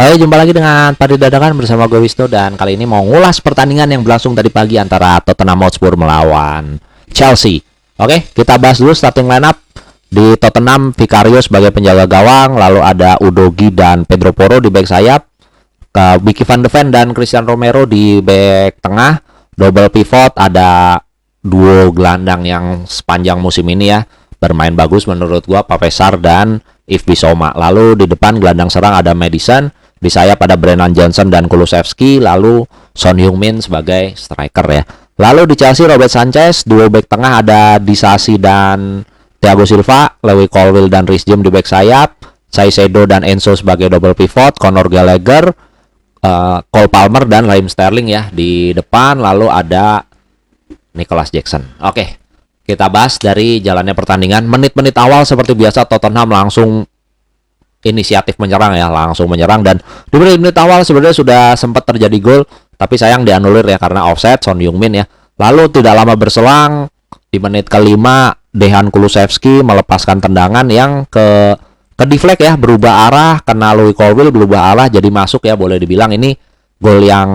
Halo, jumpa lagi dengan Padi Dadakan bersama gue Wisnu, dan kali ini mau ngulas pertandingan yang berlangsung tadi pagi antara Tottenham Hotspur melawan Chelsea. Oke, kita bahas dulu starting lineup. Di Tottenham, Vicario sebagai penjaga gawang, lalu ada Udogie dan Pedro Porro di back sayap, Vicky van de Ven dan Christian Romero di back tengah, double pivot, ada duo gelandang yang sepanjang musim ini ya bermain bagus menurut gua, Pape Sarr dan Yves Bissouma. Lalu di depan gelandang serang ada Maddison, di sayap ada Brennan Johnson dan Kulusevski, lalu Son Heung-min sebagai striker ya. Lalu di Chelsea, Robert Sanchez, duo back tengah ada Disasi dan Thiago Silva, Lewy Colwill dan Reece James di back sayap, Caicedo dan Enzo sebagai double pivot, Conor Gallagher, Cole Palmer dan Raheem Sterling ya di depan, lalu ada Nicholas Jackson. Oke, kita bahas dari jalannya pertandingan. Menit-menit awal seperti biasa Tottenham langsung inisiatif menyerang ya, langsung menyerang, dan di menit-menit awal sebenarnya sudah sempat terjadi gol, tapi sayang dianulir ya karena offside Son Heung-min ya. Lalu tidak lama berselang di menit kelima Dejan Kulusevski melepaskan tendangan yang ke deflect ya, berubah arah, kena Lewy Colwill, berubah arah jadi masuk ya. Boleh dibilang ini gol yang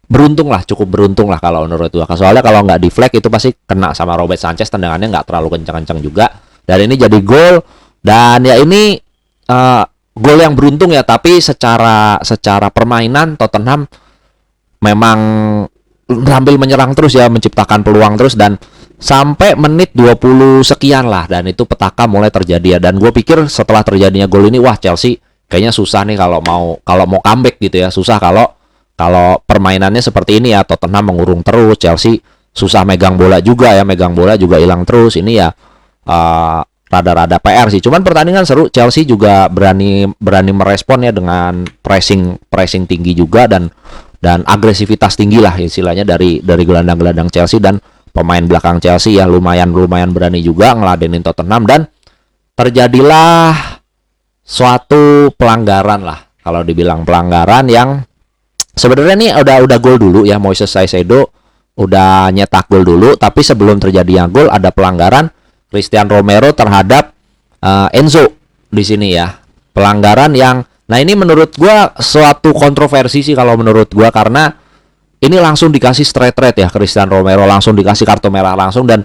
beruntung lah, cukup beruntung lah kalau menurut gua. Soalnya kalau nggak deflect itu pasti kena sama Robert Sanchez, tendangannya nggak terlalu kencang-kencang juga. Dan ini jadi gol, dan ya ini gol yang beruntung ya, tapi secara permainan Tottenham memang sambil menyerang terus ya, menciptakan peluang terus, dan sampai menit 20 sekian lah, dan itu petaka mulai terjadi ya. Dan gue pikir setelah terjadinya gol ini, wah Chelsea kayaknya susah nih kalau mau comeback gitu ya. Susah kalau permainannya seperti ini ya, Tottenham mengurung terus, Chelsea susah megang bola juga ya, megang bola juga hilang terus. Ini ya rada-rada PR sih. Cuman pertandingan seru, Chelsea juga berani merespon ya dengan pressing tinggi juga, dan agresivitas tinggi lah istilahnya dari gelandang-gelandang Chelsea, dan pemain belakang Chelsea ya lumayan berani juga ngeladenin Tottenham. Dan terjadilah suatu pelanggaran lah, kalau dibilang pelanggaran yang sebenarnya ini udah gol dulu ya. Moises Caicedo udah nyetak gol dulu, tapi sebelum terjadinya gol ada pelanggaran Christian Romero terhadap Enzo di sini ya. Pelanggaran yang, nah ini menurut gua suatu kontroversi sih kalau menurut gua, karena ini langsung dikasih straight red ya, Christian Romero langsung dikasih kartu merah langsung. Dan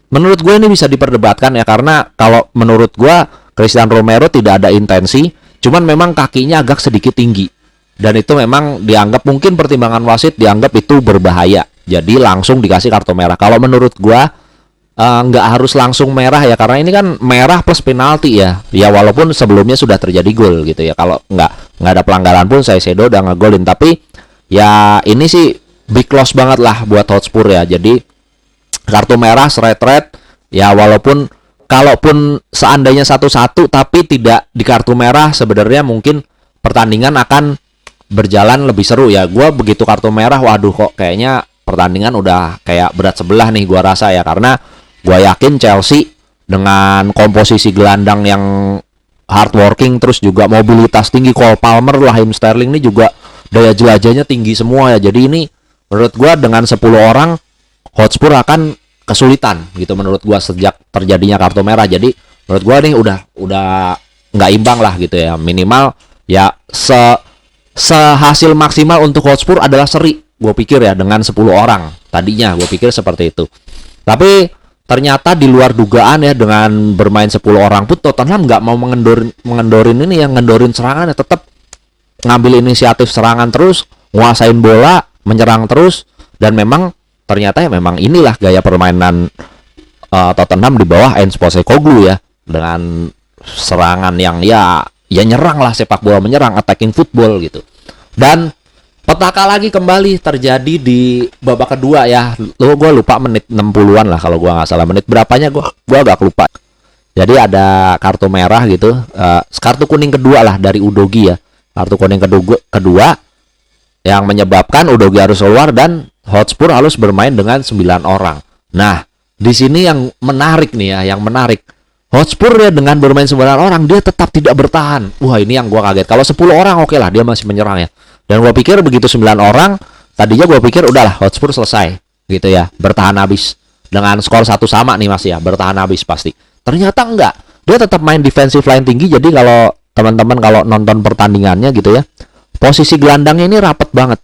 menurut gue ini bisa diperdebatkan ya, karena kalau menurut gue Christian Romero tidak ada intensi, cuman memang kakinya agak sedikit tinggi, dan itu memang dianggap, mungkin pertimbangan wasit dianggap itu berbahaya, jadi langsung dikasih kartu merah. Kalau menurut gue nggak harus langsung merah ya, karena ini kan merah plus penalti ya. Ya walaupun sebelumnya sudah terjadi gol gitu ya, kalau nggak ada pelanggaran pun Caicedo udah ngegolin. Tapi ya ini sih big loss banget lah buat Hotspur ya. Jadi kartu merah straight red ya, walaupun kalaupun seandainya 1-1 tapi tidak di kartu merah, sebenarnya mungkin pertandingan akan berjalan lebih seru ya. Gua begitu kartu merah, waduh kok kayaknya pertandingan udah kayak berat sebelah nih gua rasa ya, karena gua yakin Chelsea dengan komposisi gelandang yang hardworking, terus juga mobilitas tinggi, Cole Palmer, Raheem Sterling ini juga daya jelajahnya tinggi semua ya. Jadi ini menurut gua dengan 10 orang Hotspur akan kesulitan gitu menurut gua sejak terjadinya kartu merah. Jadi menurut gua nih udah nggak imbang lah gitu ya. Minimal ya sehasil maksimal untuk Hotspur adalah seri, gua pikir ya, dengan 10 orang. Tadinya gua pikir seperti itu. Tapi ternyata di luar dugaan ya, dengan bermain 10 orang pun Tottenham nggak mau mengendorin ini yang ngendorin serangan ya, tetap ngambil inisiatif serangan terus, nguasain bola, menyerang terus. Dan memang ternyata ya memang inilah gaya permainan Tottenham di bawah Ange Postecoglou ya, dengan serangan yang ya nyerang lah, sepak bola menyerang, attacking football gitu. Dan petaka lagi kembali terjadi di babak kedua ya. Gue lupa menit 60-an lah kalau gue nggak salah, menit berapanya gue agak lupa. Jadi ada kartu merah gitu, kartu kuning kedua lah dari Udogie ya. Kartu kuning kedua yang menyebabkan Udogie harus keluar dan Hotspur harus bermain dengan 9 orang. Nah, di sini yang menarik nih ya, yang menarik. Hotspur ya dengan bermain 9 orang dia tetap tidak bertahan. Wah, ini yang gua kaget. Kalau 10 orang oke lah, dia masih menyerang ya. Dan gua pikir begitu 9 orang, tadinya gua pikir udahlah Hotspur selesai gitu ya, bertahan habis. Dengan skor 1 sama nih Mas ya, bertahan habis pasti. Ternyata enggak. Dia tetap main defensive line tinggi. Jadi kalau teman-teman kalau nonton pertandingannya gitu ya, Posisi gelandangnya ini rapet banget.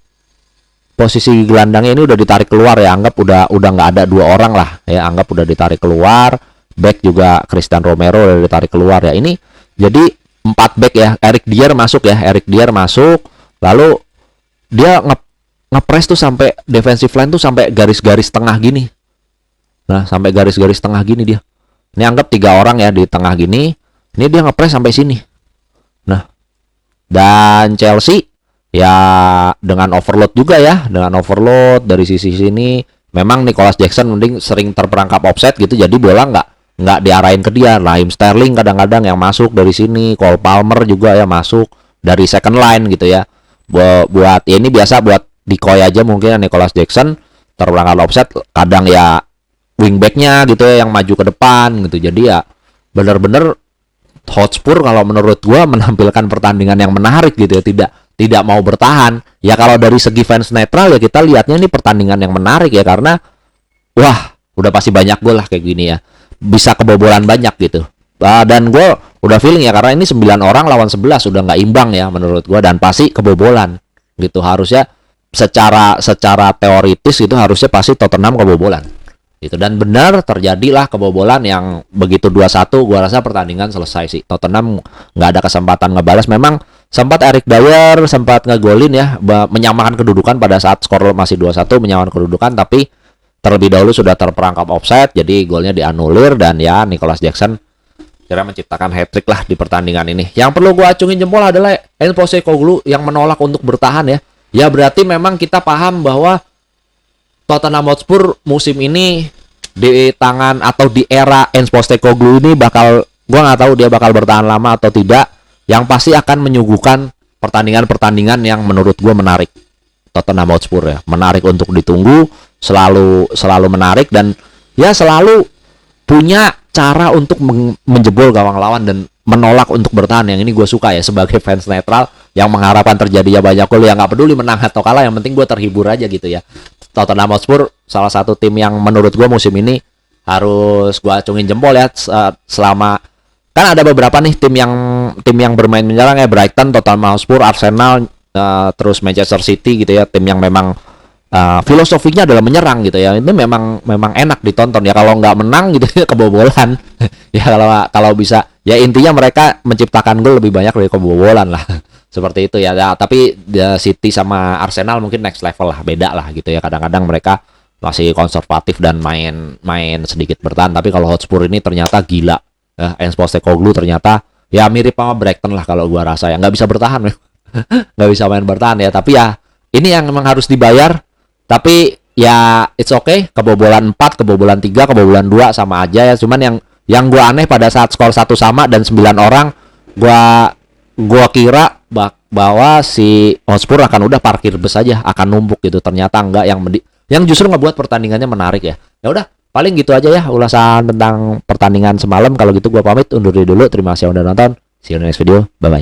Posisi gelandangnya ini udah ditarik keluar ya, anggap udah nggak ada 2 orang lah ya, anggap udah ditarik keluar. Back juga Christian Romero udah ditarik keluar ya. Ini jadi 4 back ya. Eric Dier masuk ya, Eric Dier masuk. Lalu dia ngepres tuh sampai defensive line tuh sampai garis-garis tengah gini. Nah, sampai garis-garis tengah gini dia. Ini anggap 3 orang ya di tengah gini. Ini dia ngepres sampai sini. Nah, dan Chelsea ya dengan overload juga ya, dengan overload dari sisi sini. Memang Nicholas Jackson mending sering terperangkap offset gitu, jadi bola nggak diarahin ke dia. Raheem Sterling kadang-kadang yang masuk dari sini, Cole Palmer juga ya masuk dari second line gitu ya. Buat ya ini biasa buat decoy aja mungkin ya, Nicholas Jackson terperangkap offset, kadang ya wingbacknya gitu ya yang maju ke depan gitu. Jadi ya bener-bener Hotspur kalau menurut gua menampilkan pertandingan yang menarik gitu ya, tidak mau bertahan. Ya kalau dari segi fans netral ya kita lihatnya ini pertandingan yang menarik ya, karena wah udah pasti banyak gol lah kayak gini ya, bisa kebobolan banyak gitu. Dan gue udah feeling ya, karena ini 9 orang lawan 11 udah nggak imbang ya menurut gua, dan pasti kebobolan gitu. Harusnya secara teoritis itu harusnya pasti Tottenham kebobolan gitu, dan benar terjadilah kebobolan yang begitu 2-1. Gua rasa pertandingan selesai sih, Tottenham nggak ada kesempatan ngebalas. Memang sempat Eric Dier sempat ngegolin ya, menyamakan kedudukan pada saat skor masih 2-1, menyamakan kedudukan, tapi terlebih dahulu sudah terperangkap offside, jadi golnya dianulir. Dan ya Nicholas Jackson kira menciptakan hat-trick lah di pertandingan ini. Yang perlu gua acungin jempol adalah Ange Postecoglou yang menolak untuk bertahan ya. Ya berarti memang kita paham bahwa Tottenham Hotspur musim ini di tangan atau di era Ange Postecoglou ini bakal, gua nggak tahu dia bakal bertahan lama atau tidak. Yang pasti akan menyuguhkan pertandingan-pertandingan yang menurut gua menarik. Tottenham Hotspur ya, menarik untuk ditunggu, selalu menarik, dan ya selalu punya cara untuk menjebol gawang lawan dan menolak untuk bertahan. Yang ini gue suka ya sebagai fans netral yang mengharapkan terjadinya banyak gol, yang nggak peduli menang atau kalah, yang penting gue terhibur aja gitu ya. Tottenham Hotspur salah satu tim yang menurut gue musim ini harus gue acungin jempol ya. Selama kan ada beberapa nih tim yang bermain menyerang ya, Brighton, Tottenham Hotspur, Arsenal, terus Manchester City gitu ya, tim yang memang filosofinya adalah menyerang gitu ya. Itu memang enak ditonton ya. Kalau nggak menang gitu ya kebobolan. Ya kalau bisa ya, intinya mereka menciptakan gol lebih banyak dari kebobolan lah. Seperti itu ya. Tapi City sama Arsenal mungkin next level lah, beda lah gitu ya. Kadang-kadang mereka masih konservatif dan main sedikit bertahan. Tapi kalau Hotspur ini ternyata gila. Ange Postecoglou ternyata ya mirip sama Brighton lah kalau gua rasa ya. Nggak bisa bertahan. Nggak bisa main bertahan ya. Tapi ya ini yang memang harus dibayar. Tapi ya it's okay, kebobolan 4, kebobolan 3, kebobolan 2 sama aja ya. Cuman yang gua aneh pada saat skor 1 sama dan 9 orang, gua kira bahwa si Hotspur akan udah parkir bus aja, akan numpuk gitu. Ternyata enggak, yang justru ngebuat pertandingannya menarik ya. Ya udah, paling gitu aja ya ulasan tentang pertandingan semalam. Kalau gitu gua pamit undur diri dulu. Terima kasih udah nonton. See you in the next video. Bye bye.